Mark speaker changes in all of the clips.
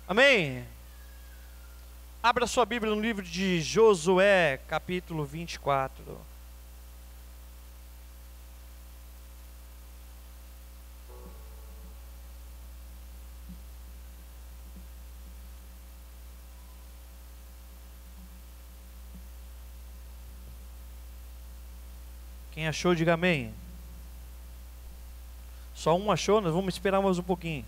Speaker 1: Amém? Abra sua Bíblia no livro de Josué, capítulo 24. Quem achou, diga amém. Só um achou, nós vamos esperar mais um pouquinho.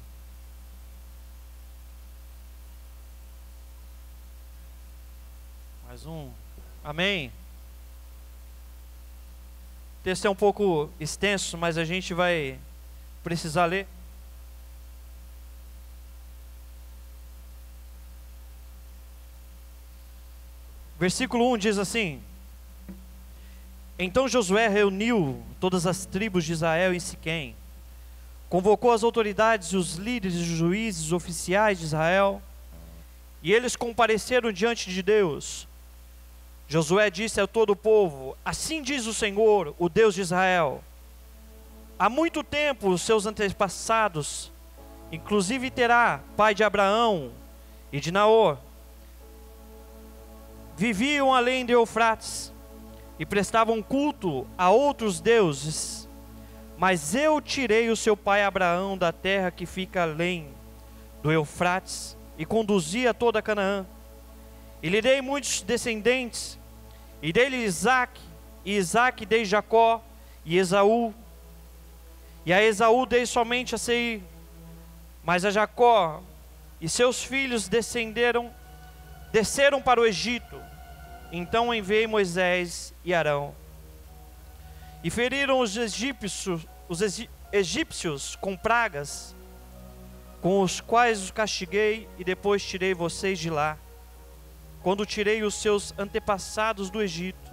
Speaker 1: Mais um. Amém. O texto é um pouco extenso, mas a gente vai precisar ler. Versículo 1 diz assim: Então Josué reuniu todas as tribos de Israel em Siquém, convocou as autoridades, os líderes, os juízes, os oficiais de Israel, e eles compareceram diante de Deus. Josué disse a todo o povo: Assim diz o Senhor, o Deus de Israel: Há muito tempo os seus antepassados, inclusive Terá, pai de Abraão e de Naor, viviam além de Eufrates e prestavam culto a outros deuses. Mas eu tirei o seu pai Abraão da terra que fica além do Eufrates e conduzi a toda Canaã. E lhe dei muitos descendentes, e dei-lhe Isaque, e Isaque dei Jacó e Esaú. E a Esaú dei somente a Seir, mas a Jacó e seus filhos desceram para o Egito. Então enviei Moisés e Arão, e feriram os egípcios com pragas, com os quais os castiguei, e depois tirei vocês de lá. Quando tirei os seus antepassados do Egito,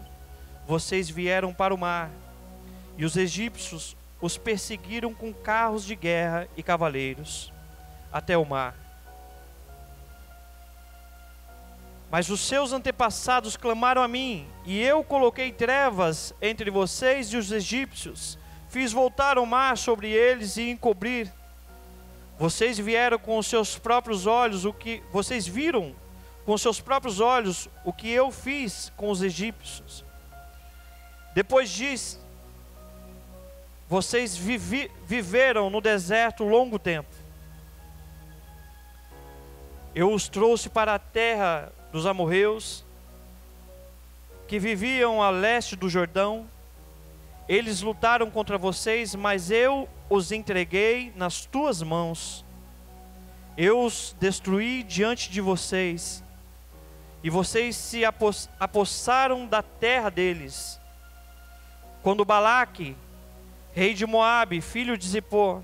Speaker 1: vocês vieram para o mar, e os egípcios os perseguiram com carros de guerra e cavaleiros, até o mar. Mas os seus antepassados clamaram a mim, e eu coloquei trevas entre vocês e os egípcios, fiz voltar o mar sobre eles e encobrir. Vocês viram com os seus próprios olhos o que eu fiz com os egípcios. Depois disso, vocês viveram no deserto longo tempo. Eu os trouxe para a terra dos amorreus, que viviam a leste do Jordão. Eles lutaram contra vocês, mas eu os entreguei nas tuas mãos. Eu os destruí diante de vocês, e vocês se apossaram da terra deles. Quando Balaque, rei de Moabe, filho de Zippor,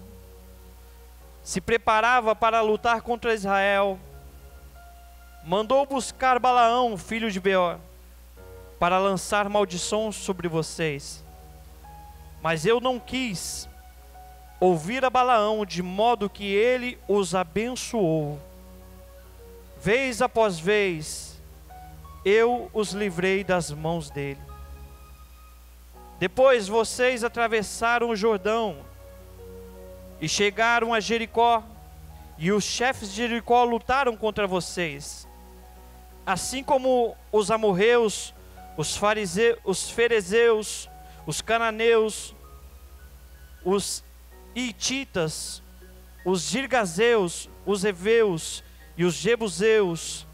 Speaker 1: se preparava para lutar contra Israel, mandou buscar Balaão, filho de Beor, para lançar maldições sobre vocês. Mas eu não quis ouvir a Balaão, de modo que ele os abençoou. Vez após vez, eu os livrei das mãos dele. Depois vocês atravessaram o Jordão e chegaram a Jericó, e os chefes de Jericó lutaram contra vocês, assim como os amorreus, os ferezeus, os cananeus, os hititas, os girgazeus, os heveus e os jebuseus.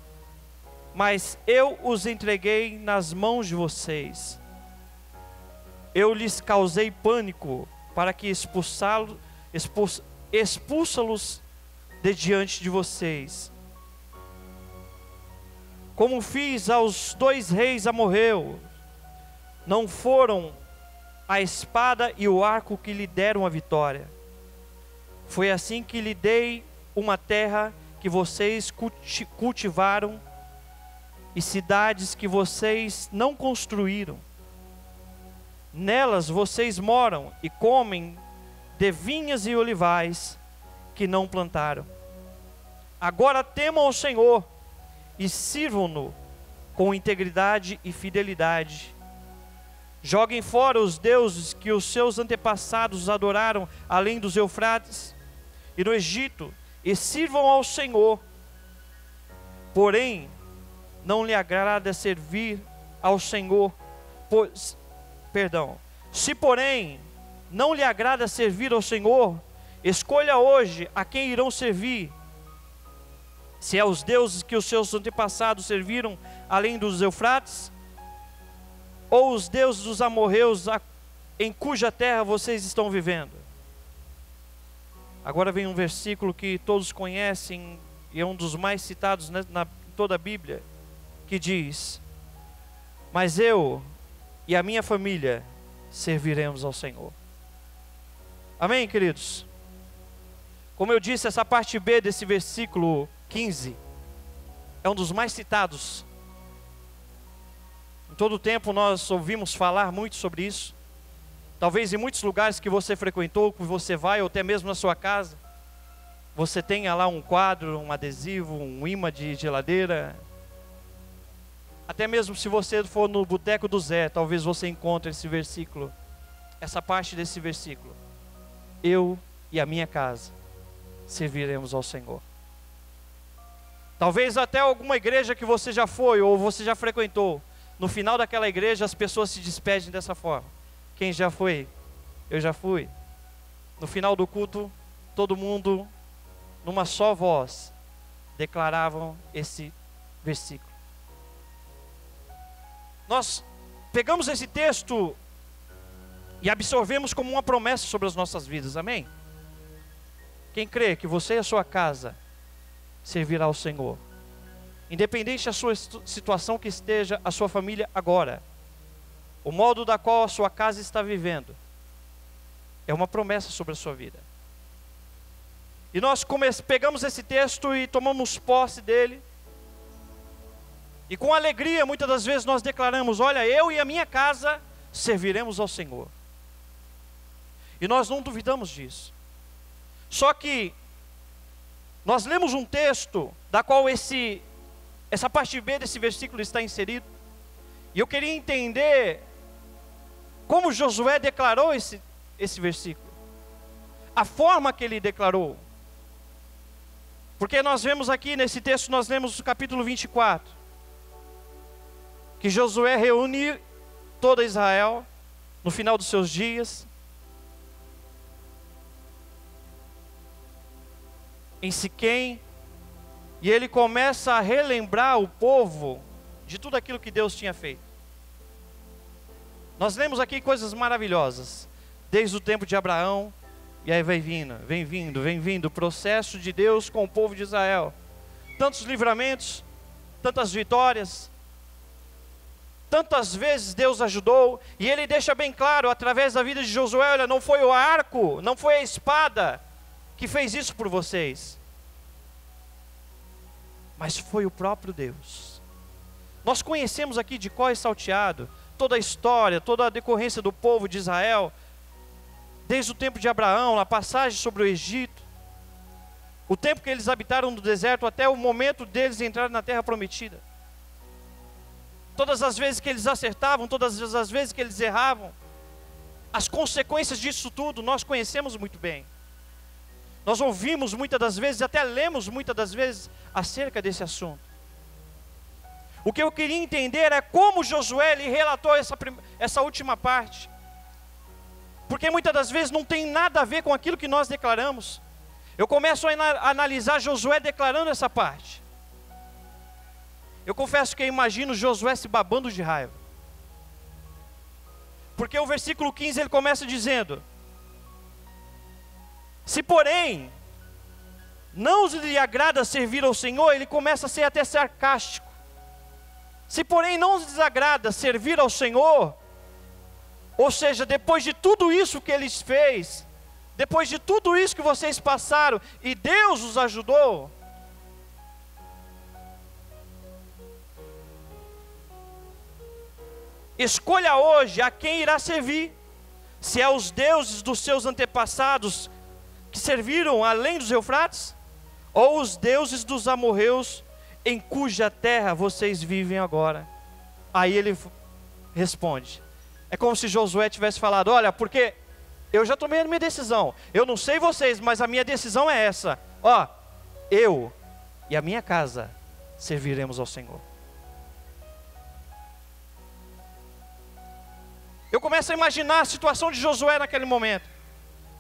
Speaker 1: Mas eu os entreguei nas mãos de vocês. Eu lhes causei pânico para que expulsá-los de diante de vocês, como fiz aos 2 reis amorreus. Não foram a espada e o arco que lhe deram a vitória. Foi assim que lhe dei uma terra que vocês cultivaram, e cidades que vocês não construíram. Nelas vocês moram e comem de vinhas e olivais que não plantaram. Agora temam ao Senhor e sirvam-no com integridade e fidelidade. Joguem fora os deuses que os seus antepassados adoraram além dos Eufrates e no Egito, e sirvam ao Senhor. porém não lhe agrada servir ao Senhor, se porém não lhe agrada servir ao Senhor, escolha hoje a quem irão servir, se é os deuses que os seus antepassados serviram além dos Eufrates, ou os deuses dos amorreus em cuja terra vocês estão vivendo. Agora vem um versículo que todos conhecem e é um dos mais citados em toda a Bíblia, que diz: mas eu e a minha família serviremos ao Senhor. Amém, queridos? Como eu disse, essa parte B desse versículo 15 é um dos mais citados. Em todo o tempo nós ouvimos falar muito sobre isso. Talvez em muitos lugares que você frequentou, que você vai, ou até mesmo na sua casa, você tenha lá um quadro, um adesivo, um imã de geladeira. Até mesmo se você for no Boteco do Zé, talvez você encontre esse versículo, essa parte desse versículo: eu e a minha casa serviremos ao Senhor. Talvez até alguma igreja que você já foi ou você já frequentou, no final daquela igreja as pessoas se despedem dessa forma. Quem já foi? Eu já fui. No final do culto, todo mundo, numa só voz, declaravam esse versículo. Nós pegamos esse texto e absorvemos como uma promessa sobre as nossas vidas, amém? Quem crê que você e a sua casa servirá ao Senhor, independente da sua situação que esteja a sua família agora, o modo da qual a sua casa está vivendo, é uma promessa sobre a sua vida. E nós pegamos esse texto e tomamos posse dele, e com alegria muitas das vezes nós declaramos: olha, eu e a minha casa serviremos ao Senhor. E nós não duvidamos disso. Só que nós lemos um texto da qual essa parte B desse versículo está inserido, e eu queria entender como Josué declarou esse versículo, a forma que ele declarou. Porque nós vemos aqui nesse texto, nós lemos o capítulo 24, que Josué reúne toda Israel no final dos seus dias, em Siquém, e ele começa a relembrar o povo de tudo aquilo que Deus tinha feito. Nós lemos aqui coisas maravilhosas, desde o tempo de Abraão, e aí vem vindo o processo de Deus com o povo de Israel. Tantos livramentos, tantas vitórias, tantas vezes Deus ajudou, e ele deixa bem claro, através da vida de Josué: olha, não foi o arco, não foi a espada que fez isso por vocês, mas foi o próprio Deus. Nós conhecemos aqui de cor e salteado toda a história, toda a decorrência do povo de Israel, desde o tempo de Abraão, a passagem sobre o Egito, o tempo que eles habitaram no deserto, até o momento deles entrarem na terra prometida. Todas as vezes que eles acertavam, todas as vezes que eles erravam, as consequências disso tudo nós conhecemos muito bem. Nós ouvimos muitas das vezes, até lemos muitas das vezes acerca desse assunto. O que eu queria entender é como Josué lhe relatou essa última parte. Porque muitas das vezes não tem nada a ver com aquilo que nós declaramos. Eu começo a analisar Josué declarando essa parte. Eu confesso que eu imagino Josué se babando de raiva. Porque o versículo 15 ele começa dizendo: se porém não lhe agrada servir ao Senhor, ele começa a ser até sarcástico. Se porém não lhes agrada servir ao Senhor, ou seja, depois de tudo isso que eles fez, depois de tudo isso que vocês passaram, e Deus os ajudou, escolha hoje a quem irá servir, se é os deuses dos seus antepassados que serviram além dos Eufrates, ou os deuses dos amorreus em cuja terra vocês vivem agora. Aí ele responde, é como se Josué tivesse falado: olha, porque eu já tomei a minha decisão, eu não sei vocês, mas a minha decisão é essa, ó, eu e a minha casa serviremos ao Senhor. Eu começo a imaginar a situação de Josué naquele momento,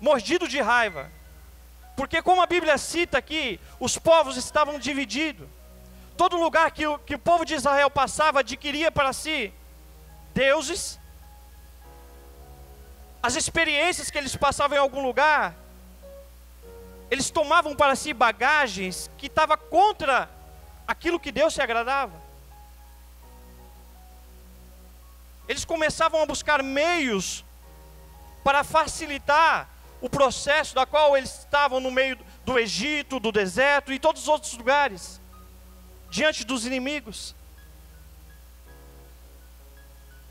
Speaker 1: mordido de raiva, porque como a Bíblia cita aqui, os povos estavam divididos. Todo lugar que o povo de Israel passava, adquiria para si deuses. As experiências que eles passavam em algum lugar, eles tomavam para si bagagens que estavam contra aquilo que Deus se agradava. Eles começavam a buscar meios para facilitar o processo da qual eles estavam no meio do Egito, do deserto e todos os outros lugares, diante dos inimigos.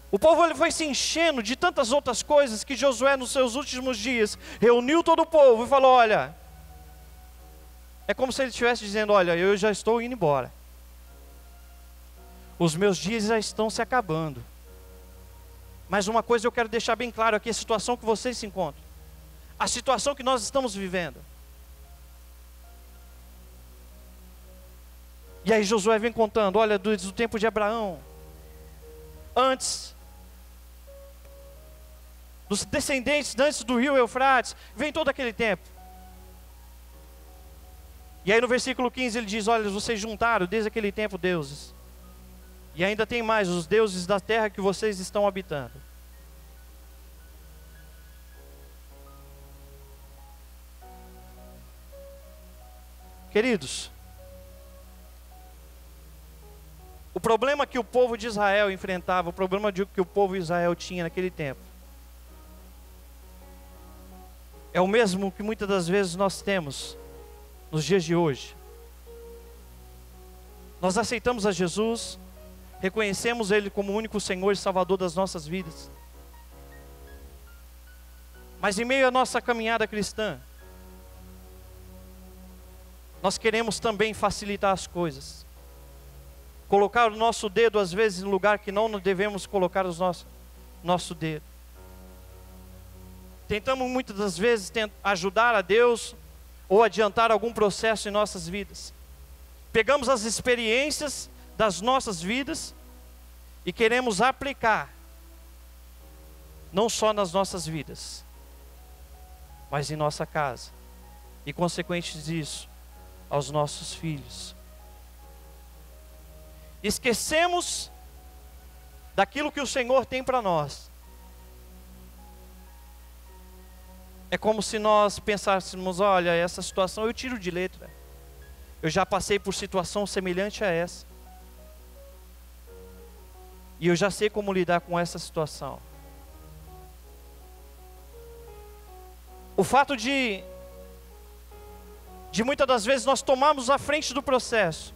Speaker 1: O povo ele foi se enchendo de tantas outras coisas que Josué, nos seus últimos dias, reuniu todo o povo e falou: olha, é como se ele estivesse dizendo: olha, eu já estou indo embora. Os meus dias já estão se acabando. Mas uma coisa eu quero deixar bem claro aqui: a situação que vocês se encontram, a situação que nós estamos vivendo. E aí Josué vem contando: olha, do tempo de Abraão, antes, dos descendentes antes do rio Eufrates, vem todo aquele tempo. E aí no versículo 15 ele diz: olha, vocês juntaram desde aquele tempo deuses. E ainda tem mais, os deuses da terra que vocês estão habitando. Queridos, o problema que o povo de Israel enfrentava, o problema que o povo de Israel tinha naquele tempo, é o mesmo que muitas das vezes nós temos nos dias de hoje. Nós aceitamos a Jesus, reconhecemos Ele como o único Senhor e Salvador das nossas vidas. Mas em meio à nossa caminhada cristã, nós queremos também facilitar as coisas. Colocar o nosso dedo às vezes no lugar que não devemos colocar o nosso dedo. Tentamos muitas das vezes ajudar a Deus ou adiantar algum processo em nossas vidas. Pegamos as experiências das nossas vidas e queremos aplicar, não só nas nossas vidas, mas em nossa casa, e consequente disso, aos nossos filhos. Esquecemos daquilo que o Senhor tem para nós. É como se nós pensássemos: olha, essa situação eu tiro de letra. Eu já passei por situação semelhante a essa. E eu já sei como lidar com essa situação. O fato de muitas das vezes nós tomarmos a frente do processo,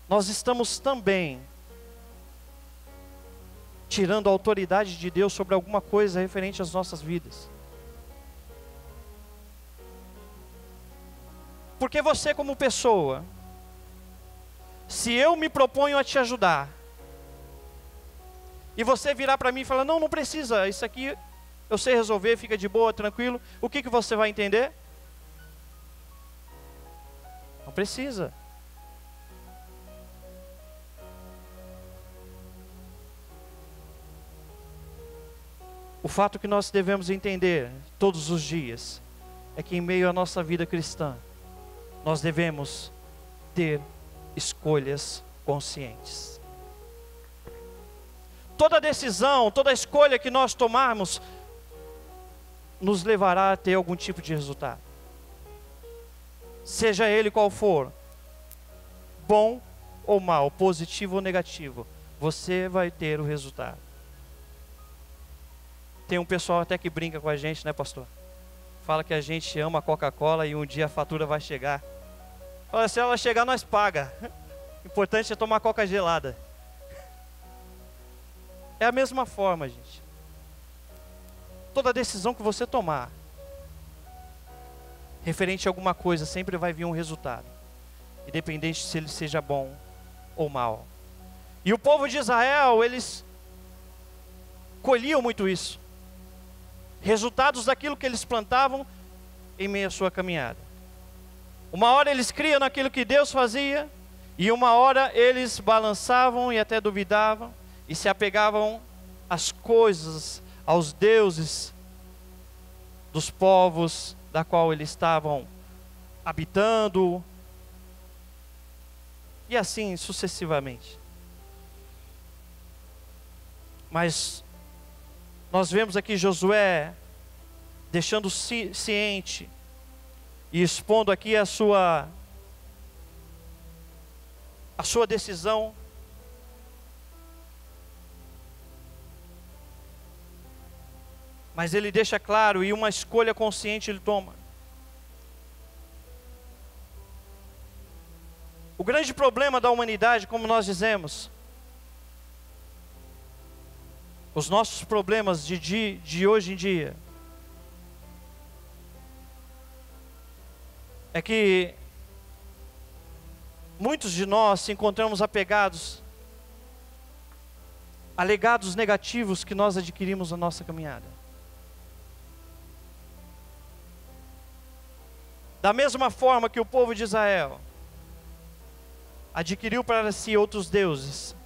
Speaker 1: nós estamos também tirando a autoridade de Deus sobre alguma coisa referente às nossas vidas. Porque você, como pessoa, se eu me proponho a te ajudar, e você virar para mim e falar: não precisa, isso aqui eu sei resolver, fica de boa, tranquilo, o que você vai entender? Não precisa. O fato que nós devemos entender todos os dias é que em meio à nossa vida cristã, nós devemos ter escolhas conscientes. Toda decisão, toda escolha que nós tomarmos nos levará a ter algum tipo de resultado. Seja ele qual for, bom ou mal, positivo ou negativo, você vai ter o resultado. Tem um pessoal até que brinca com a gente, né, pastor? Fala que a gente ama a Coca-Cola e um dia a fatura vai chegar. Fala, se ela chegar, nós paga. O importante é tomar Coca gelada. É a mesma forma, gente. Toda decisão que você tomar, referente a alguma coisa, sempre vai vir um resultado, independente se ele seja bom ou mal. E o povo de Israel, eles colhiam muito isso. Resultados daquilo que eles plantavam em meio à sua caminhada. Uma hora eles criam naquilo que Deus fazia, e uma hora eles balançavam e até duvidavam, e se apegavam às coisas, aos deuses dos povos da qual eles estavam habitando, e assim sucessivamente. Mas nós vemos aqui Josué deixando ciente e expondo aqui a sua decisão. Mas ele deixa claro, e uma escolha consciente ele toma. O grande problema da humanidade, como nós dizemos, os nossos problemas de hoje em dia, é que muitos de nós se encontramos apegados a legados negativos que nós adquirimos na nossa caminhada. Da mesma forma que o povo de Israel adquiriu para si outros deuses,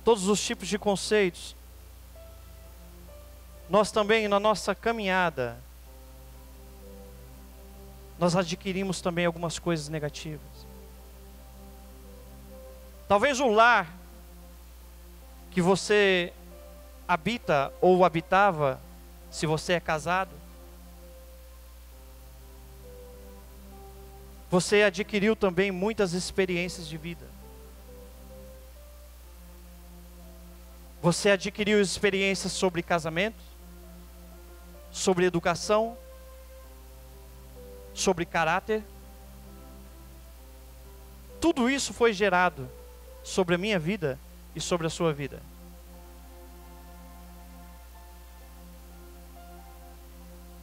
Speaker 1: todos os tipos de conceitos, nós também na nossa caminhada, nós adquirimos também algumas coisas negativas. Talvez o lar que você habita ou habitava, se você é casado, você adquiriu também muitas experiências de vida. Você adquiriu experiências sobre casamento, sobre educação, sobre caráter. Tudo isso foi gerado sobre a minha vida e sobre a sua vida.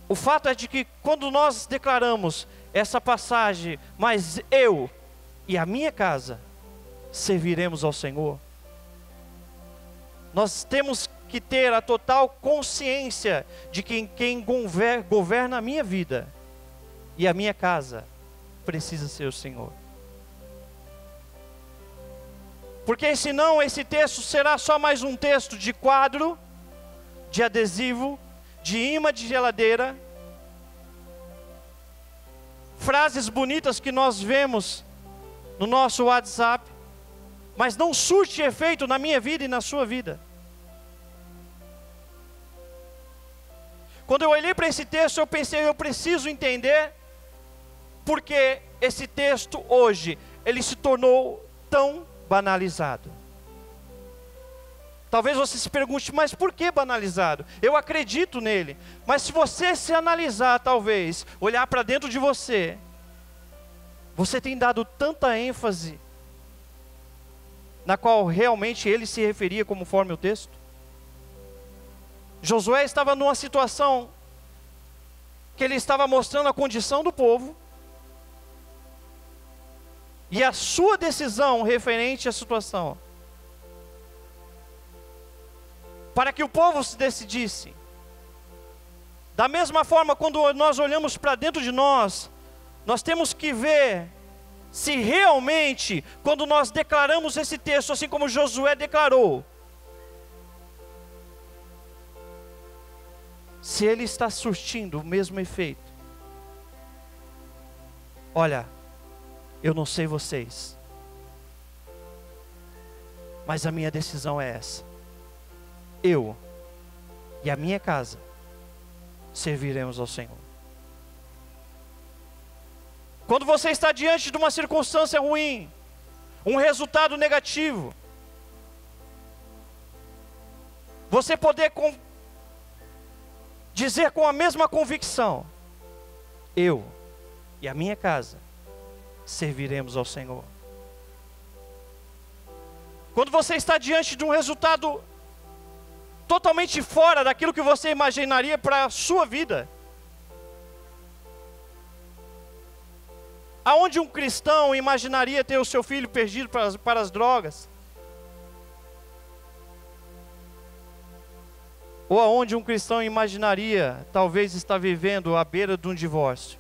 Speaker 1: O fato é de que quando nós declaramos essa passagem, mas eu e a minha casa serviremos ao Senhor, nós temos que ter a total consciência de que quem governa a minha vida e a minha casa precisa ser o Senhor. Porque senão esse texto será só mais um texto de quadro, de adesivo, de imã de geladeira, frases bonitas que nós vemos no nosso WhatsApp, mas não surte efeito na minha vida e na sua vida. Quando eu olhei para esse texto, eu pensei, eu preciso entender porque esse texto hoje, ele se tornou tão banalizado. Talvez você se pergunte, mas por que banalizado? Eu acredito nele, mas se você se analisar, talvez, olhar para dentro de você, você tem dado tanta ênfase na qual realmente ele se referia conforme o texto? Josué estava numa situação que ele estava mostrando a condição do povo e a sua decisão referente à situação, para que o povo se decidisse. Da mesma forma, quando nós olhamos para dentro de nós, nós temos que ver se realmente, quando nós declaramos esse texto, assim como Josué declarou, se ele está surtindo o mesmo efeito. Olha, eu não sei vocês, mas a minha decisão é essa: eu e a minha casa serviremos ao Senhor. Quando você está diante de uma circunstância ruim, um resultado negativo, você poder dizer com a mesma convicção: eu e a minha casa serviremos ao Senhor. Quando você está diante de um resultado totalmente fora daquilo que você imaginaria para a sua vida, aonde um cristão imaginaria ter o seu filho perdido para as drogas, ou aonde um cristão imaginaria talvez estar vivendo à beira de um divórcio.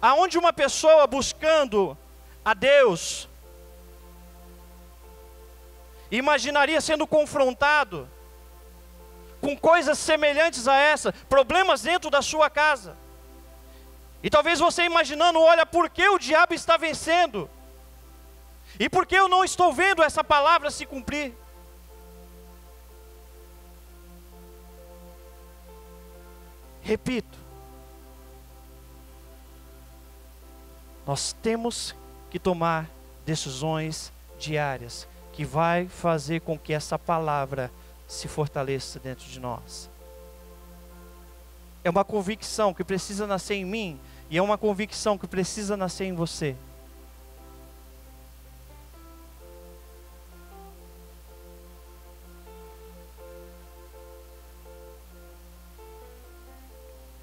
Speaker 1: Aonde uma pessoa buscando a Deus imaginaria sendo confrontado com coisas semelhantes a essa, problemas dentro da sua casa. E talvez você imaginando, olha, por que o diabo está vencendo? E por que eu não estou vendo essa palavra se cumprir? Repito, nós temos que tomar decisões diárias que vai fazer com que essa palavra se fortaleça dentro de nós. É uma convicção que precisa nascer em mim e é uma convicção que precisa nascer em você.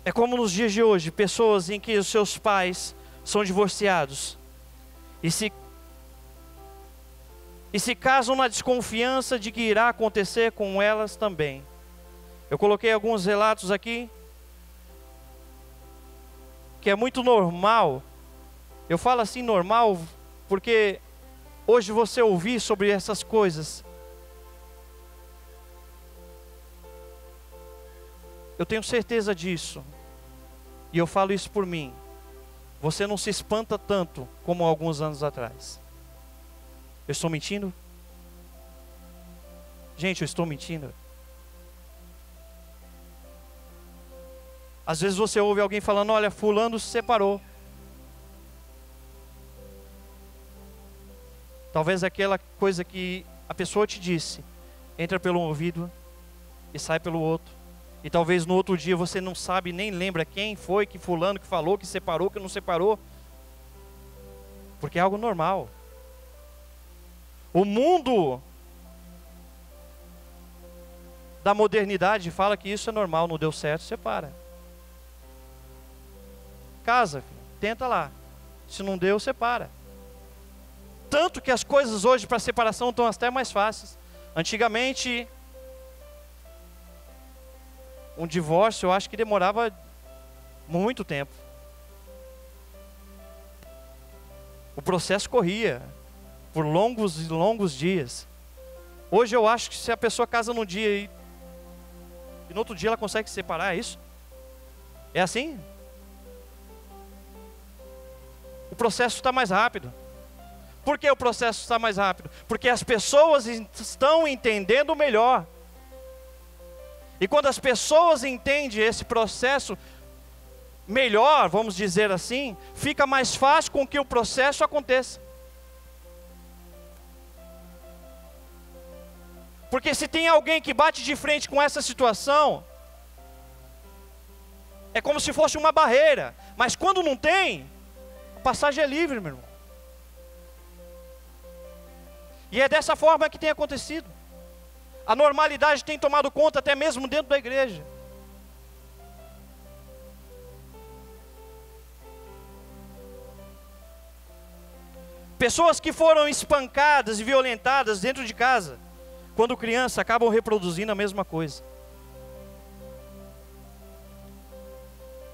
Speaker 1: É como nos dias de hoje, pessoas em que os seus pais são divorciados e se casam na desconfiança de que irá acontecer com elas também. Eu coloquei alguns relatos aqui, que é muito normal. Eu falo assim normal, porque hoje você ouvir sobre essas coisas, eu tenho certeza disso, e eu falo isso por mim. Você não se espanta tanto como alguns anos atrás. Eu estou mentindo? Gente, eu estou mentindo? Às vezes você ouve alguém falando, olha, fulano se separou. Talvez aquela coisa que a pessoa te disse, entra pelo ouvido e sai pelo outro. E talvez no outro dia você não sabe, nem lembra quem foi que fulano que falou, que separou, que não separou. Porque é algo normal. O mundo da modernidade fala que isso é normal, não deu certo, separa. Casa, filho, tenta lá. Se não deu, separa. Tanto que as coisas hoje para separação estão até mais fáceis. Antigamente, um divórcio eu acho que demorava muito tempo. O processo corria por longos e longos dias. Hoje eu acho que se a pessoa casa num dia e no outro dia ela consegue se separar, é isso? É assim? O processo está mais rápido. Por que o processo está mais rápido? Porque as pessoas estão entendendo melhor. E quando as pessoas entendem esse processo melhor, vamos dizer assim, fica mais fácil com que o processo aconteça. Porque se tem alguém que bate de frente com essa situação, é como se fosse uma barreira. Mas quando não tem, a passagem é livre, meu irmão. E é dessa forma que tem acontecido. A normalidade tem tomado conta até mesmo dentro da igreja. Pessoas que foram espancadas e violentadas dentro de casa, quando criança, acabam reproduzindo a mesma coisa.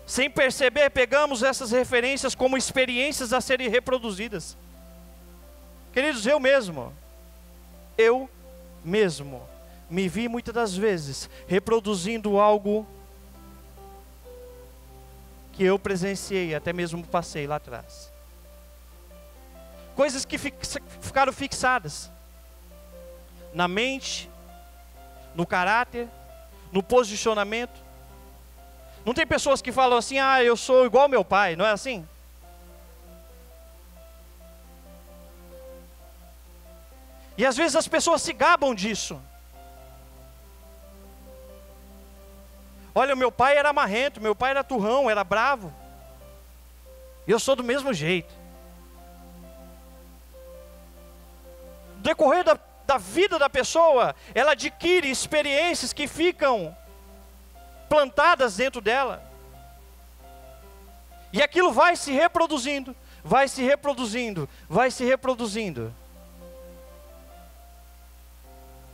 Speaker 1: Sem perceber, pegamos essas referências como experiências a serem reproduzidas. Queridos, eu mesmo me vi muitas das vezes reproduzindo algo que eu presenciei, até mesmo passei lá atrás. Coisas que ficaram fixadas na mente, no caráter, no posicionamento. Não tem pessoas que falam assim, eu sou igual ao meu pai, não é assim? E às vezes as pessoas se gabam disso. Olha, meu pai era marrento, meu pai era turrão, era bravo. E eu sou do mesmo jeito. No decorrer da vida da pessoa, ela adquire experiências que ficam plantadas dentro dela. E aquilo vai se reproduzindo, vai se reproduzindo, vai se reproduzindo.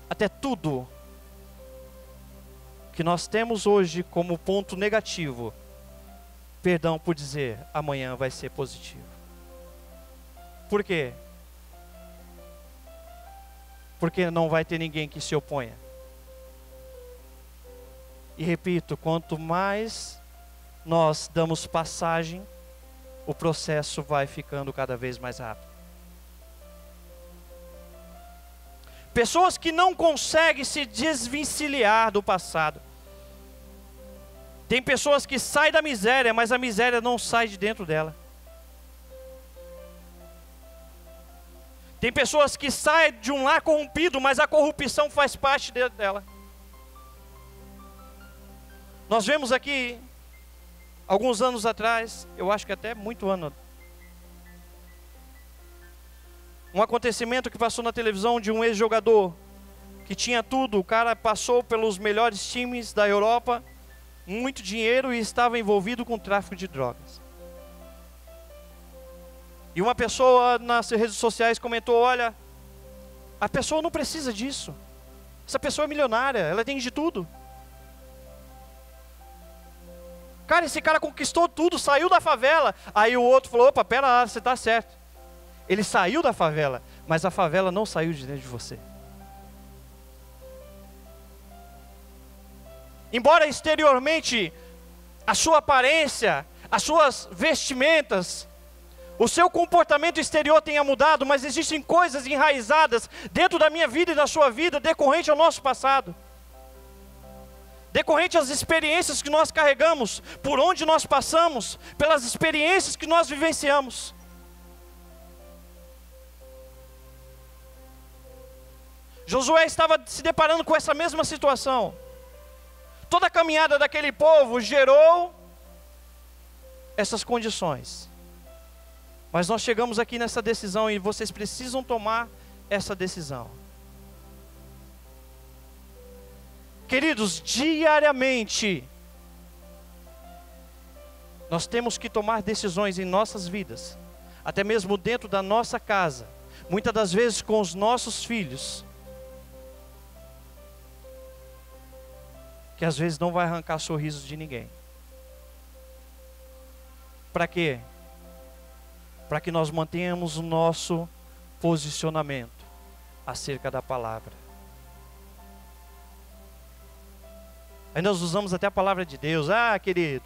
Speaker 1: até tudo que nós temos hoje como ponto negativo, perdão por dizer, amanhã vai ser positivo. Por quê? Porque não vai ter ninguém que se oponha. E repito, quanto mais nós damos passagem, o processo vai ficando cada vez mais rápido. Pessoas que não conseguem se desvencilhar do passado. Tem pessoas que saem da miséria, mas a miséria não sai de dentro dela. Tem pessoas que saem de um lar corrompido, mas a corrupção faz parte dela. Nós vemos aqui, alguns anos atrás, eu acho que até muito ano, um acontecimento que passou na televisão de um ex-jogador, que tinha tudo, o cara passou pelos melhores times da Europa, muito dinheiro e estava envolvido com tráfico de drogas. E uma pessoa nas redes sociais comentou, olha, a pessoa não precisa disso. Essa pessoa é milionária, ela tem de tudo. Cara, esse cara conquistou tudo, saiu da favela. Aí o outro falou, opa, pera lá, você está certo. Ele saiu da favela, mas a favela não saiu de dentro de você. Embora exteriormente a sua aparência, as suas vestimentas, o seu comportamento exterior tenha mudado, mas existem coisas enraizadas dentro da minha vida e da sua vida, decorrente ao nosso passado. Decorrente às experiências que nós carregamos, por onde nós passamos, pelas experiências que nós vivenciamos. Josué estava se deparando com essa mesma situação. Toda a caminhada daquele povo gerou essas condições. Mas nós chegamos aqui nessa decisão e vocês precisam tomar essa decisão. Queridos, diariamente, nós temos que tomar decisões em nossas vidas, até mesmo dentro da nossa casa, muitas das vezes com os nossos filhos, que às vezes não vai arrancar sorrisos de ninguém. Para quê? Para que nós mantenhamos o nosso posicionamento acerca da palavra. Aí nós usamos até a palavra de Deus. Ah, querido,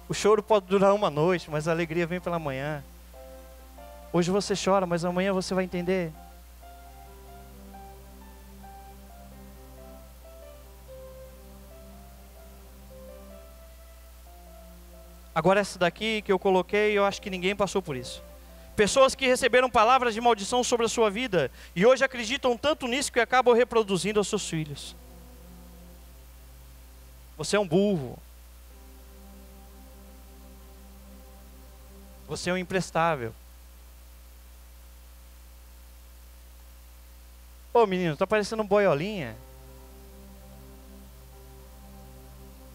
Speaker 1: o choro pode durar uma noite, mas a alegria vem pela manhã. Hoje você chora, mas amanhã você vai entender. Agora essa daqui que eu coloquei, eu acho que ninguém passou por isso. Pessoas que receberam palavras de maldição sobre a sua vida e hoje acreditam tanto nisso que acabam reproduzindo aos seus filhos. Você é um burro. Você é um imprestável. Ô menino, tá parecendo um boiolinha.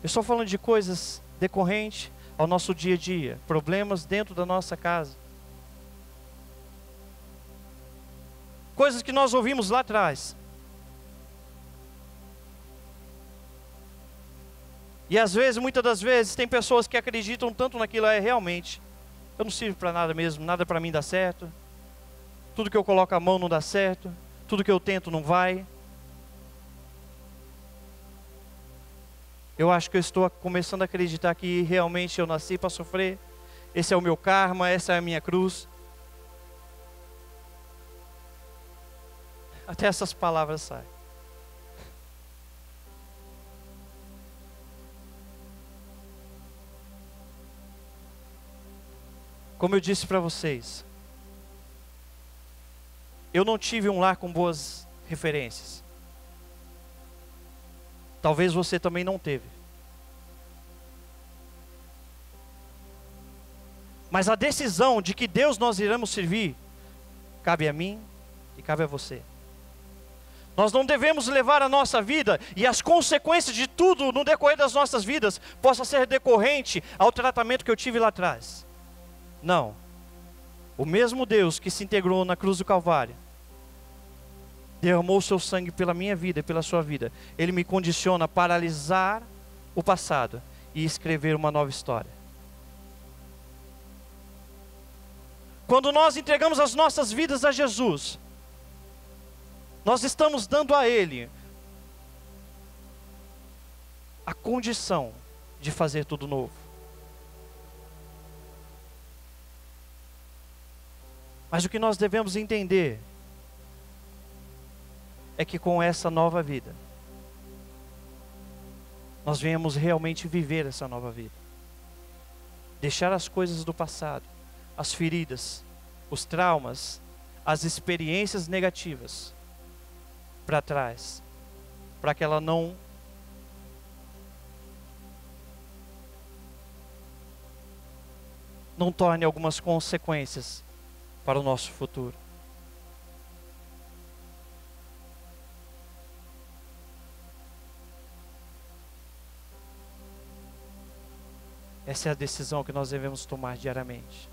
Speaker 1: Eu estou falando de coisas decorrentes ao nosso dia a dia, problemas dentro da nossa casa. Coisas que nós ouvimos lá atrás. E às vezes, muitas das vezes, tem pessoas que acreditam tanto naquilo, realmente, eu não sirvo para nada mesmo, nada para mim dá certo. Tudo que eu coloco a mão não dá certo, tudo que eu tento não vai. Eu acho que eu estou começando a acreditar que realmente eu nasci para sofrer. Esse é o meu karma, essa é a minha cruz. Até essas palavras saem. Como eu disse para vocês, eu não tive um lar com boas referências. Talvez você também não teve. Mas a decisão de que Deus nós iremos servir, cabe a mim e cabe a você. Nós não devemos levar a nossa vida e as consequências de tudo no decorrer das nossas vidas possa ser decorrente ao tratamento que eu tive lá atrás. Não. O mesmo Deus que se integrou na cruz do Calvário derramou o seu sangue pela minha vida e pela sua vida, Ele me condiciona a paralisar o passado e escrever uma nova história. Quando nós entregamos as nossas vidas a Jesus, nós estamos dando a Ele a condição de fazer tudo novo. Mas o que nós devemos entender é que com essa nova vida, nós venhamos realmente viver essa nova vida. Deixar as coisas do passado, as feridas, os traumas, as experiências negativas para trás, para que ela não torne algumas consequências para o nosso futuro. Essa é a decisão que nós devemos tomar diariamente.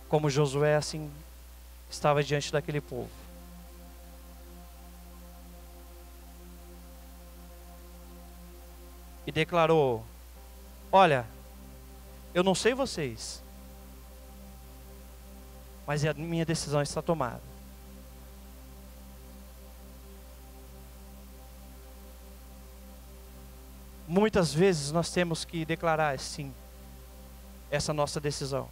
Speaker 1: Como Josué assim estava diante daquele povo. E declarou: olha, eu não sei vocês, mas a minha decisão está tomada. Muitas vezes nós temos que declarar sim, essa nossa decisão.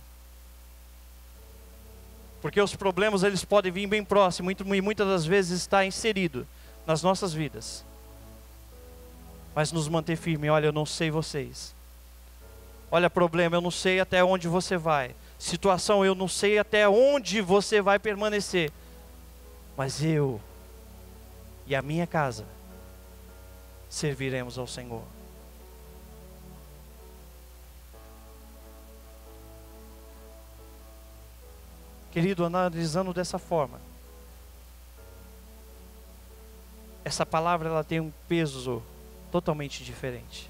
Speaker 1: Porque os problemas eles podem vir bem próximo e muitas das vezes está inserido nas nossas vidas. Mas nos manter firme. Olha, eu não sei vocês. Olha, problema, eu não sei até onde você vai. Situação, eu não sei até onde você vai permanecer. Mas eu e a minha casa serviremos ao Senhor. Querido, analisando dessa forma, essa palavra ela tem um peso totalmente diferente.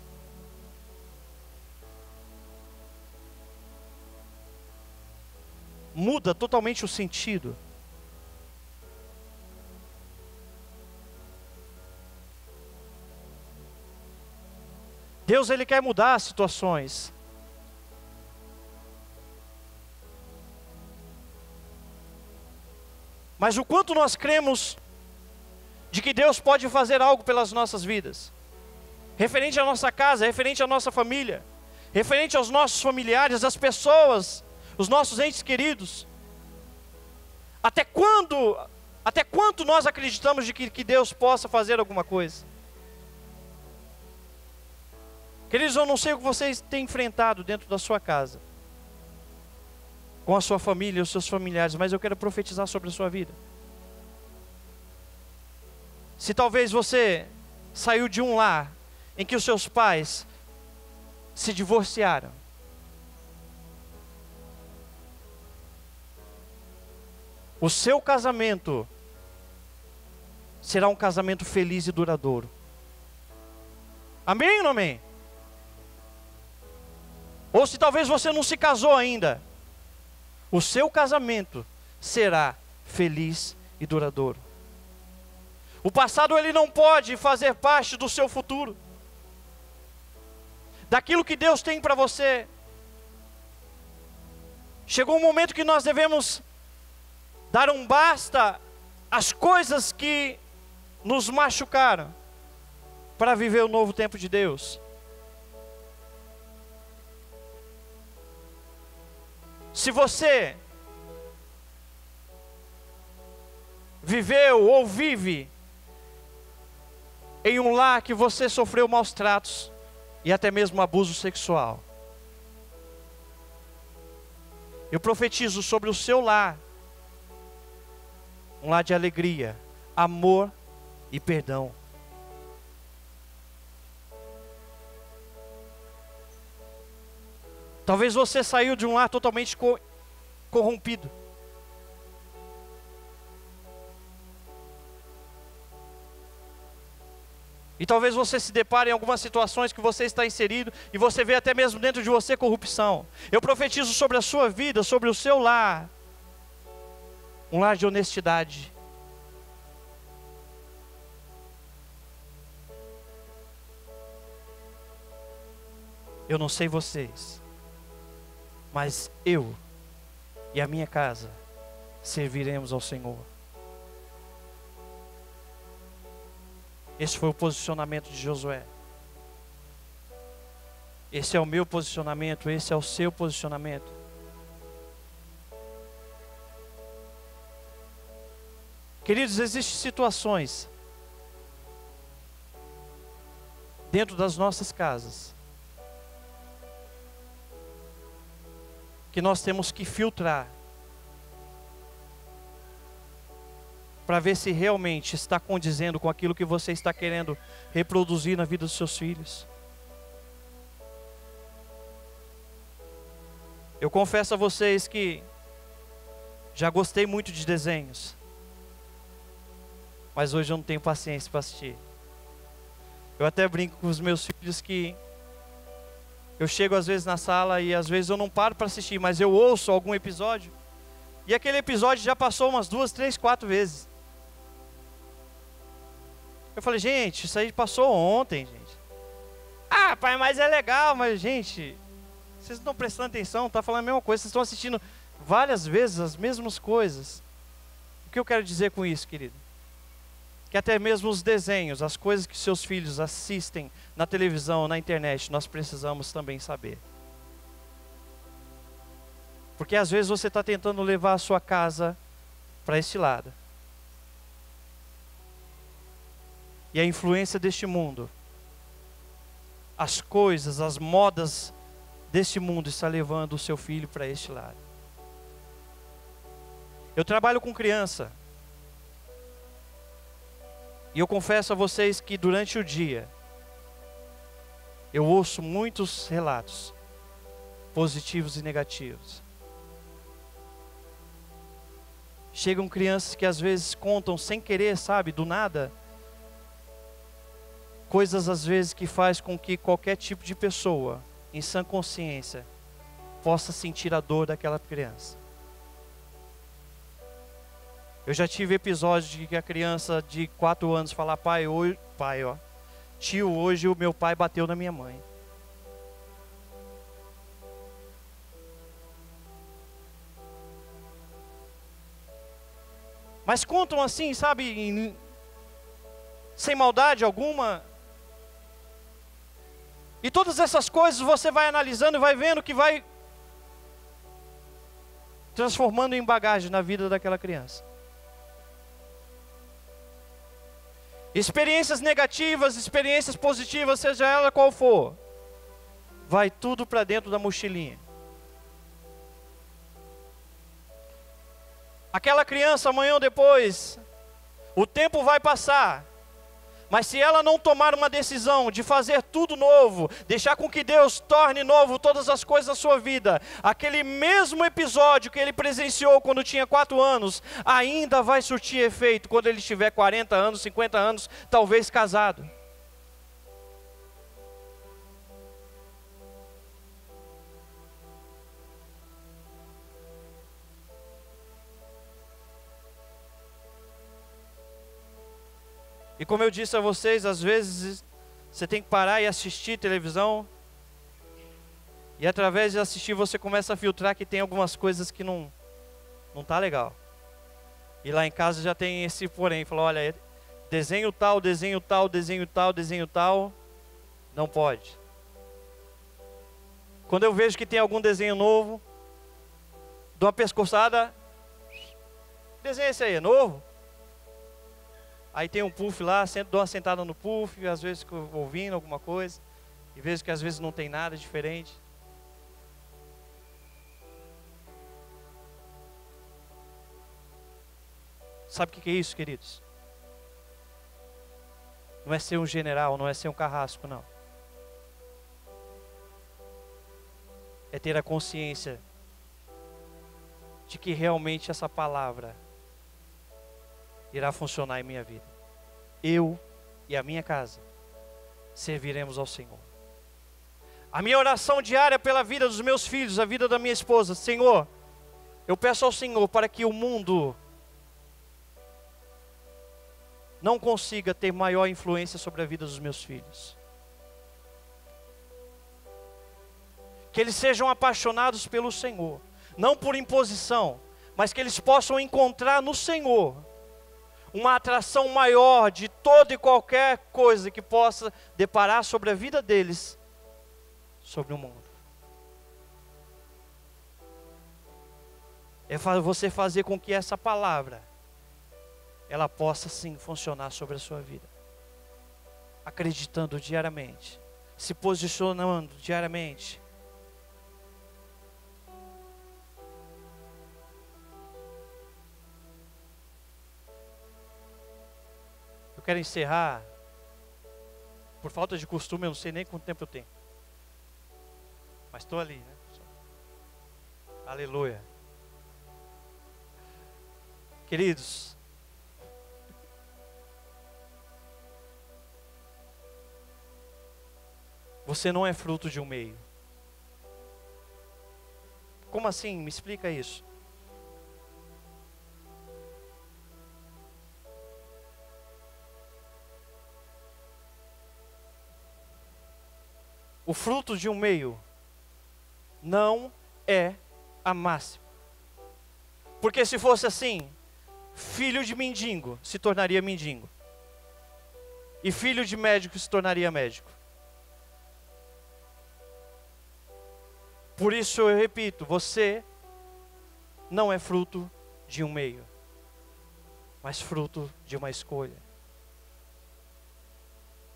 Speaker 1: Muda totalmente o sentido. Deus ele quer mudar as situações. Mas o quanto nós cremos de que Deus pode fazer algo pelas nossas vidas, referente à nossa casa, referente à nossa família, referente aos nossos familiares, às pessoas, os nossos entes queridos. Até quanto nós acreditamos de que Deus possa fazer alguma coisa? Queridos, eu não sei o que vocês têm enfrentado dentro da sua casa, com a sua família e os seus familiares, mas eu quero profetizar sobre a sua vida. Se talvez você saiu de um lar em que os seus pais se divorciaram, o seu casamento será um casamento feliz e duradouro. Amém ou não amém? Ou se talvez você não se casou ainda, o seu casamento será feliz e duradouro. O passado ele não pode fazer parte do seu futuro, daquilo que Deus tem para você. Chegou um momento que nós devemos dar um basta às coisas que nos machucaram, para viver o novo tempo de Deus. Se você viveu ou vive em um lar que você sofreu maus tratos e até mesmo abuso sexual, eu profetizo sobre o seu lar um lar de alegria, amor e perdão. Talvez você saiu de um lar totalmente corrompido. E talvez você se depare em algumas situações que você está inserido e você vê até mesmo dentro de você corrupção. Eu profetizo sobre a sua vida, sobre o seu lar, um lar de honestidade. Eu não sei vocês, mas eu e a minha casa serviremos ao Senhor. Esse foi o posicionamento de Josué. Esse é o meu posicionamento, esse é o seu posicionamento. Queridos, existem situações dentro das nossas casas que nós temos que filtrar para ver se realmente está condizendo com aquilo que você está querendo reproduzir na vida dos seus filhos. Eu confesso a vocês que já gostei muito de desenhos, mas hoje eu não tenho paciência para assistir. Eu até brinco com os meus filhos que eu chego às vezes na sala e às vezes eu não paro para assistir, mas eu ouço algum episódio e aquele episódio já passou umas 2, 3, 4 vezes. Eu falei, gente, isso aí passou ontem, gente. Ah, pai, mas é legal, mas gente, vocês não estão prestando atenção, está falando a mesma coisa, vocês estão assistindo várias vezes as mesmas coisas. O que eu quero dizer com isso, querido? Que até mesmo os desenhos, as coisas que seus filhos assistem na televisão, na internet, nós precisamos também saber. Porque às vezes você está tentando levar a sua casa para esse lado. E a influência deste mundo, as coisas, as modas deste mundo está levando o seu filho para este lado. Eu trabalho com criança. E eu confesso a vocês que durante o dia, eu ouço muitos relatos, positivos e negativos. Chegam crianças que às vezes contam sem querer, sabe, do nada, coisas às vezes que faz com que qualquer tipo de pessoa, em sã consciência, possa sentir a dor daquela criança. Eu já tive episódios de que a criança de 4 anos fala, tio, hoje o meu pai bateu na minha mãe. Mas contam assim, sabe, sem maldade alguma. E todas essas coisas você vai analisando e vai vendo que vai transformando em bagagem na vida daquela criança. Experiências negativas, experiências positivas, seja ela qual for, vai tudo para dentro da mochilinha. Aquela criança amanhã ou depois, o tempo vai passar. Mas se ela não tomar uma decisão de fazer tudo novo, deixar com que Deus torne novo todas as coisas na sua vida, aquele mesmo episódio que ele presenciou quando tinha 4 anos, ainda vai surtir efeito quando ele tiver 40 anos, 50 anos, talvez casado. E como eu disse a vocês, às vezes você tem que parar e assistir televisão. E através de assistir você começa a filtrar que tem algumas coisas que não tá legal. E lá em casa já tem esse porém, falou, olha, desenho tal, desenho tal, desenho tal, desenho tal, não pode. Quando eu vejo que tem algum desenho novo, dou uma pescoçada, desenho esse aí, é novo? Aí tem um puff lá, dou uma sentada no puff, às vezes fico ouvindo alguma coisa, e vejo que às vezes não tem nada diferente. Sabe o que é isso, queridos? Não é ser um general, não é ser um carrasco, não. É ter a consciência de que realmente essa palavra irá funcionar em minha vida. Eu e a minha casa serviremos ao Senhor. A minha oração diária pela vida dos meus filhos, a vida da minha esposa, Senhor, eu peço ao Senhor para que o mundo não consiga ter maior influência sobre a vida dos meus filhos. Que eles sejam apaixonados pelo Senhor, não por imposição, mas que eles possam encontrar no Senhor uma atração maior de toda e qualquer coisa que possa deparar sobre a vida deles, sobre o mundo. É você fazer com que essa palavra, ela possa sim funcionar sobre a sua vida. Acreditando diariamente, se posicionando diariamente. Eu quero encerrar. Por falta de costume, eu não sei nem quanto tempo eu tenho. Mas estou ali, né? Aleluia. Queridos, você não é fruto de um meio. Como assim? Me explica isso. O fruto de um meio não é a máxima. Porque se fosse assim, filho de mendigo se tornaria mendigo. E filho de médico se tornaria médico. Por isso eu repito, você não é fruto de um meio, mas fruto de uma escolha.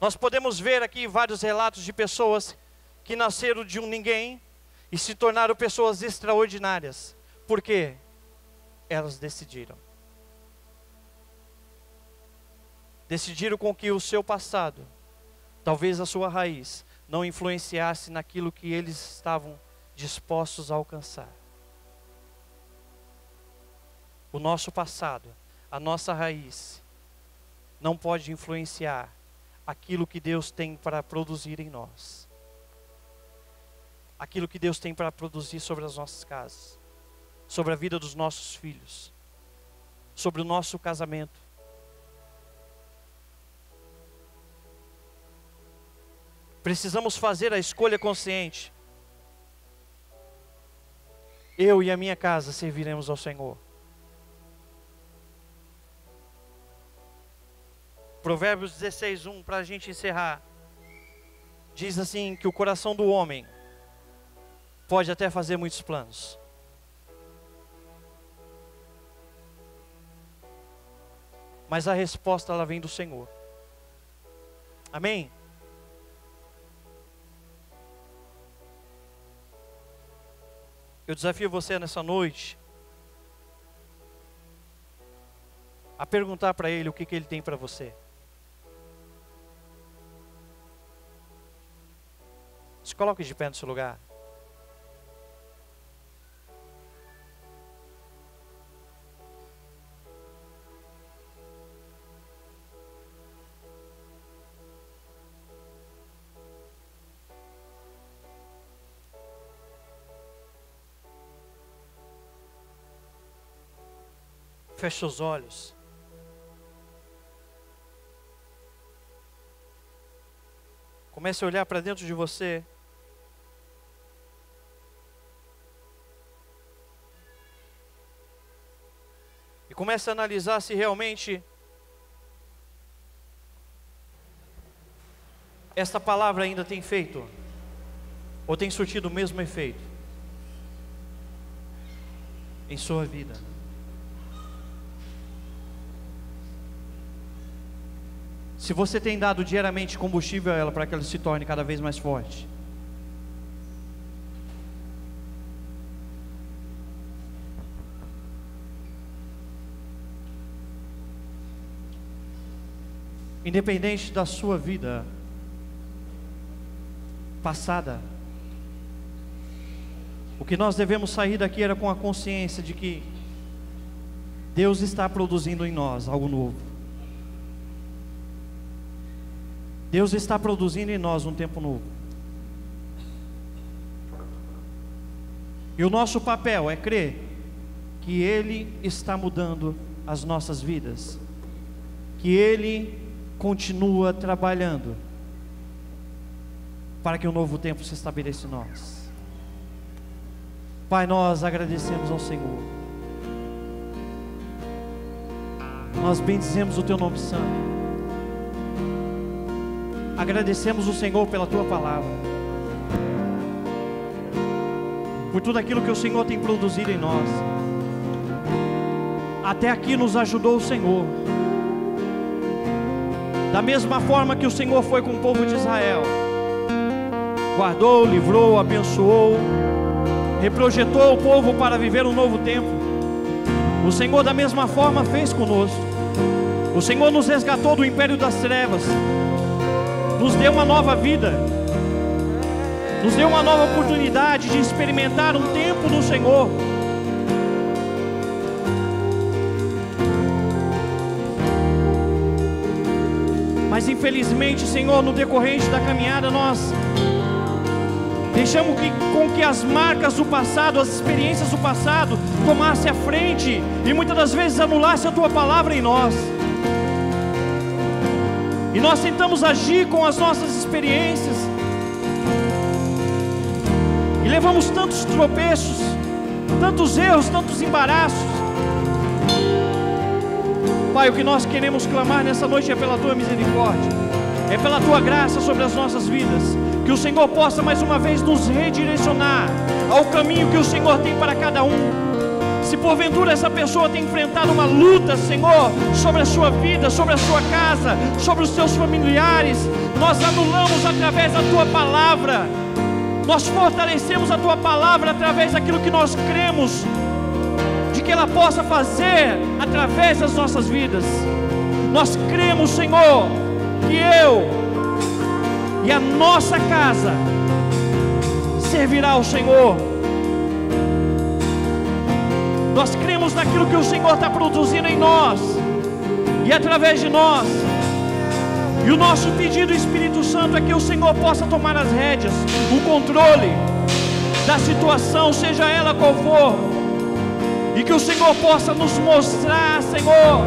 Speaker 1: Nós podemos ver aqui vários relatos de pessoas que nasceram de um ninguém e se tornaram pessoas extraordinárias. Por quê? Elas decidiram. Decidiram com que o seu passado, talvez a sua raiz, não influenciasse naquilo que eles estavam dispostos a alcançar. O nosso passado, a nossa raiz, não pode influenciar aquilo que Deus tem para produzir em nós. Aquilo que Deus tem para produzir sobre as nossas casas, sobre a vida dos nossos filhos, sobre o nosso casamento. Precisamos fazer a escolha consciente. Eu e a minha casa serviremos ao Senhor. Provérbios 16:1, para a gente encerrar, diz assim que o coração do homem pode até fazer muitos planos, mas a resposta ela vem do Senhor. Amém? Eu desafio você nessa noite a perguntar para Ele o que Ele tem para você. Se coloque de pé no seu lugar. Feche os olhos. Comece a olhar para dentro de você. E comece a analisar se realmente esta palavra ainda tem feito, ou tem surtido o mesmo efeito em sua vida. Se você tem dado diariamente combustível a ela para que ela se torne cada vez mais forte. Independente da sua vida passada, o que nós devemos sair daqui era com a consciência de que Deus está produzindo em nós algo novo. Deus está produzindo em nós um tempo novo. E o nosso papel é crer que Ele está mudando as nossas vidas, que Ele continua trabalhando para que um novo tempo se estabeleça em nós. Pai, nós agradecemos ao Senhor, nós bendizemos o Teu nome santo, agradecemos o Senhor pela Tua palavra, por tudo aquilo que o Senhor tem produzido em nós. Até aqui nos ajudou o Senhor, da mesma forma que o Senhor foi com o povo de Israel, guardou, livrou, abençoou, reprojetou o povo para viver um novo tempo. O Senhor da mesma forma fez conosco. O Senhor nos resgatou do império das trevas, nos deu uma nova vida, nos deu uma nova oportunidade de experimentar um tempo no Senhor. Mas infelizmente, Senhor, no decorrente da caminhada, nós deixamos com que as marcas do passado, as experiências do passado tomassem a frente e muitas das vezes anulasse a Tua palavra em nós. E nós tentamos agir com as nossas experiências e levamos tantos tropeços, tantos erros, tantos embaraços. Pai, o que nós queremos clamar nessa noite é pela Tua misericórdia, é pela Tua graça sobre as nossas vidas, que o Senhor possa mais uma vez nos redirecionar ao caminho que o Senhor tem para cada um. Se porventura essa pessoa tem enfrentado uma luta, Senhor, sobre a sua vida, sobre a sua casa, sobre os seus familiares, nós anulamos através da Tua palavra, nós fortalecemos a Tua palavra através daquilo que nós cremos que ela possa fazer através das nossas vidas. Nós cremos, Senhor, que eu e a nossa casa servirá ao Senhor. Nós cremos naquilo que o Senhor está produzindo em nós e através de nós. E o nosso pedido, Espírito Santo, é que o Senhor possa tomar as rédeas, o controle da situação, seja ela qual for, e que o Senhor possa nos mostrar, Senhor,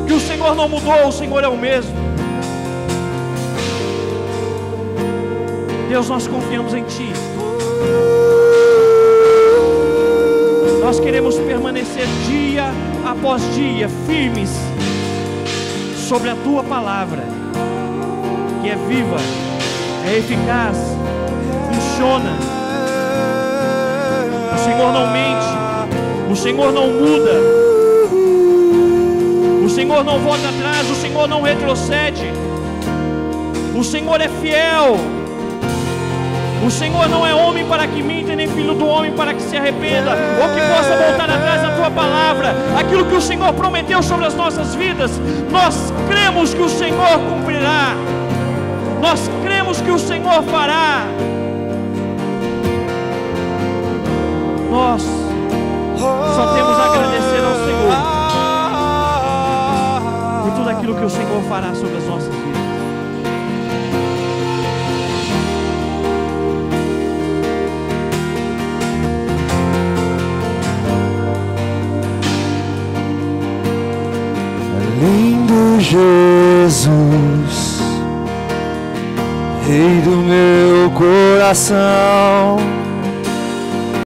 Speaker 1: que o Senhor não mudou, o Senhor é o mesmo. Deus, nós confiamos em Ti. Nós queremos permanecer dia após dia firmes sobre a Tua palavra, que é viva, é eficaz, funciona. O Senhor não mente, o Senhor não muda, o Senhor não volta atrás, o Senhor não retrocede, o Senhor é fiel, o Senhor não é homem para que minta, nem filho do homem para que se arrependa, ou que possa voltar atrás da Tua palavra. Aquilo que o Senhor prometeu sobre as nossas vidas, nós cremos que o Senhor cumprirá, nós cremos que o Senhor fará. Nós só temos a agradecer ao Senhor por tudo aquilo que o Senhor fará sobre as nossas vidas.
Speaker 2: Lindo Jesus, Rei do meu coração,